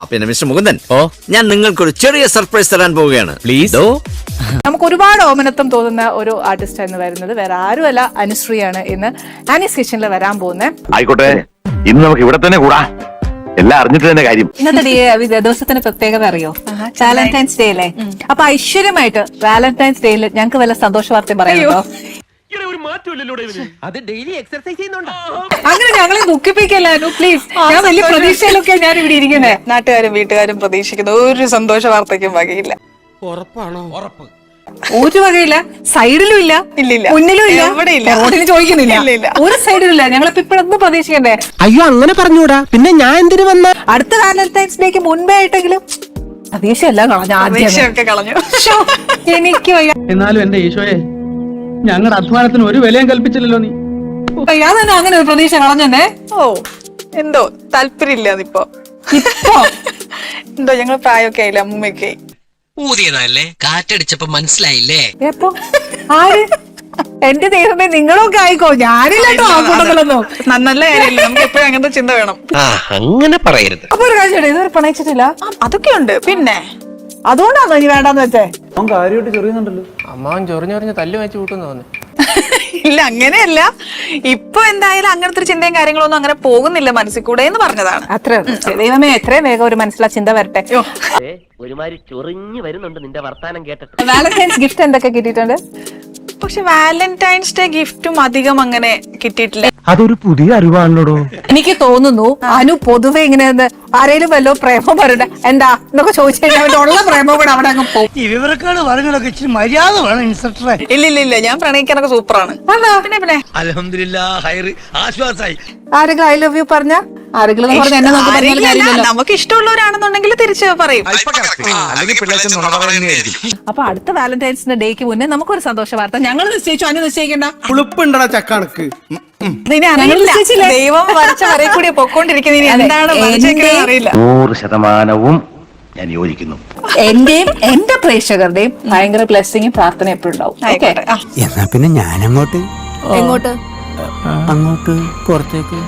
പിന്നെ മിസ്റ്റർ മുകുന്ദൻ, ഞാൻ നിങ്ങൾക്കൊരു ചെറിയ സർപ്രൈസ് തരാൻ പോവുകയാണ്. പ്ലീസ്. നമുക്ക് ഒരുപാട് ഓമനത്വം തോന്നുന്ന ഒരു ആർട്ടിസ്റ്റ് എന്ന് വരുന്നത് വേറെ ആരുമല്ല, അനുശ്രീയാണ് ഇന്ന് ആനീസ് കിച്ചണിൽ വരാൻ പോകുന്നത്. ആയിക്കോട്ടെ, ഇന്ന് നമുക്ക് ഇവിടെ തന്നെ കൂടാ. എല്ലാം അറിഞ്ഞിട്ട് തന്നെ കാര്യം. ഇന്നത്തെ ദിവസത്തിന്റെ പ്രത്യേകത അറിയോ? വാലന്റൈൻസ് ഡേ അല്ലേ? അപ്പൊ ഐശ്വര്യമായിട്ട് വാലന്റൈൻസ് ഡേയിൽ ഞങ്ങൾക്ക് വല്ല സന്തോഷ വാർത്ത പറയുമോ? അങ്ങനെ ഞങ്ങളെ ദുഃഖിപ്പിക്കല്ലായിരുന്നു പ്ലീസ്. ഞാൻ വലിയ പ്രതീക്ഷയിലൊക്കെ ഞാൻ ഇവിടെ ഇരിക്കുന്നേ. നാട്ടുകാരും വീട്ടുകാരും പ്രതീക്ഷിക്കുന്ന ഒരു സന്തോഷ വാർത്തയ്ക്കും വകയില്ല. ഉറപ്പാണോ? ഉറപ്പ്. ഒരു വകയില്ല, സൈഡിലും ഇല്ല, മുന്നിലും ഇല്ല, റോഡിന് ചോദിക്കുന്നില്ല, ഒരു സൈഡിലും ഇല്ല. ഞങ്ങളിപ്പോ ഇപ്പഴൊന്നും പ്രതീക്ഷിക്കണ്ടേ? അയ്യോ, അങ്ങനെ പറഞ്ഞൂടാ. പിന്നെ ഞാൻ എന്തിനു വന്ന? അടുത്ത വാലന്റൈൻസ് ഡേക്ക് മുൻപേ ആയിട്ടെങ്കിലും പ്രതീക്ഷ എല്ലാം കളഞ്ഞു. എനിക്ക് എന്നാലും എന്റെ ഈശോയെ, ഞങ്ങളുടെ അധ്വാനത്തിന് ഒരു വിലയും കൽപ്പിച്ചില്ലല്ലോ നീ. ഞാൻ തന്നെ അങ്ങനെ ഒരു പ്രതീക്ഷ കളഞ്ഞെ. ഓ, എന്തോ താല്പര്യമില്ല അതിപ്പോ. എന്തോ ഞങ്ങൾ പ്രായമൊക്കെ ആയില്ല, അമ്മൂമ്മയൊക്കെ ഊതിയതല്ലേ, കാറ്റടിച്ചപ്പോ മനസ്സിലായില്ലേ? എപ്പോ? ആര്? എന്റെ ദൈവമേ, നിങ്ങളൊക്കെ ആയിക്കോ, ഞാനില്ലട്ടോ ആ കൂട്ടത്തിലൊന്നും. നല്ല കാര്യമില്ല, നമുക്ക് എപ്പോഴും അങ്ങനത്തെ ചിന്ത വേണം. അങ്ങനെ പറയരുത്. അപ്പൊ ഒരു കാര്യം, ഇതുവരെ പ്രണയിച്ചിട്ടില്ല? അതൊക്കെ ഉണ്ട്. പിന്നെ അതുകൊണ്ടാണോ ഇനി വേണ്ടാന്ന് വെച്ചേ? അമ്മാവൻ ചൊറിഞ്ഞൊറിഞ്ഞ് തല്ലു വെച്ച് കൂട്ടുന്നു തോന്നുന്നു. ഇല്ല, അങ്ങനെയല്ല. ഇപ്പൊ എന്തായാലും അങ്ങനത്തെ ഒരു ചിന്തയും കാര്യങ്ങളൊന്നും അങ്ങനെ പോകുന്നില്ല മനസ്സിൽ കൂടെ എന്ന് പറഞ്ഞതാണ്. അത്ര ദൈവമേ, എത്രയും വേഗം ഒരു മനസ്സിലാ ചിന്ത വരട്ടെ. ഒരുമാതിരി ചൊറിഞ്ഞു വരുന്നുണ്ട് നിന്റെ വർത്താനം കേട്ടിട്ട്. വാലന്റൈൻസ് ഗിഫ്റ്റ് എന്തൊക്കെ കിട്ടിയിട്ടുണ്ട്? പക്ഷെ വാലന്റൈൻസ് ഡേ ഗിഫ്റ്റും അധികം അങ്ങനെ കിട്ടിയിട്ടില്ല. അതൊരു പുതിയ അറിവാണല്ലോ. എനിക്ക് തോന്നുന്നു അനു പൊതുവെ ഇങ്ങനെ ആരേലും വല്ലോ പ്രേമം പറയണ്ട എന്താ എന്നൊക്കെ ചോദിച്ചു കഴിഞ്ഞാൽ അവന്റെ ഉള്ള പ്രേമം കൂടെ അവിടെ അങ്ങ് പോകും. ഈ വിവരക്കാട് പറഞ്ഞതൊക്കെ ഇച്ചിരി മര്യാദ വേണം ഇൻസ്പെക്ടറെ. ഇല്ല, ഞാൻ പ്രണയിക്കാനൊക്കെ സൂപ്പറാണ്. പിന്നെ അൽഹംദുലില്ലാ, ഹൈറ്, ആശ്വാസായി. ആരെങ്കിലും ഐ ലവ് യു പറഞ്ഞ ആരെങ്കിലും എന്നെ നോക്കി പറഞ്ഞാലും കാര്യമില്ലല്ലോ. നമുക്ക് ഇഷ്ടമുള്ളവരാണെന്നുണ്ടെങ്കിൽ തിരിച്ച് പറയും. അപ്പൊ അടുത്ത വാലന്റൈൻസ് ഡേക്ക് മുന്നേ നമുക്കൊരു സന്തോഷ വാർത്ത ഞങ്ങൾ നിശ്ചയിച്ചു. അനു നിശ്ചയിക്കണ്ട. ഉളുപ്പുണ്ടടാ ചക്കണക്ക്. ദൈവം വരച്ച വരെ കൂടി പൊക്കോണ്ടിരിക്കുന്ന എന്താണ് അറിയില്ല. 100% ഞാൻ യോജിക്കുന്നു. എന്റെയും എന്റെ പ്രേക്ഷകരുടെയും ഭയങ്കര ബ്ലെസ്സിങ്ങും പ്രാർത്ഥന എപ്പോഴും ഉണ്ടാവും. എന്നാ പിന്നെ ഞാൻ അങ്ങോട്ട് എങ്ങോട്ട്? അങ്ങോട്ട് പുറത്തേക്ക്.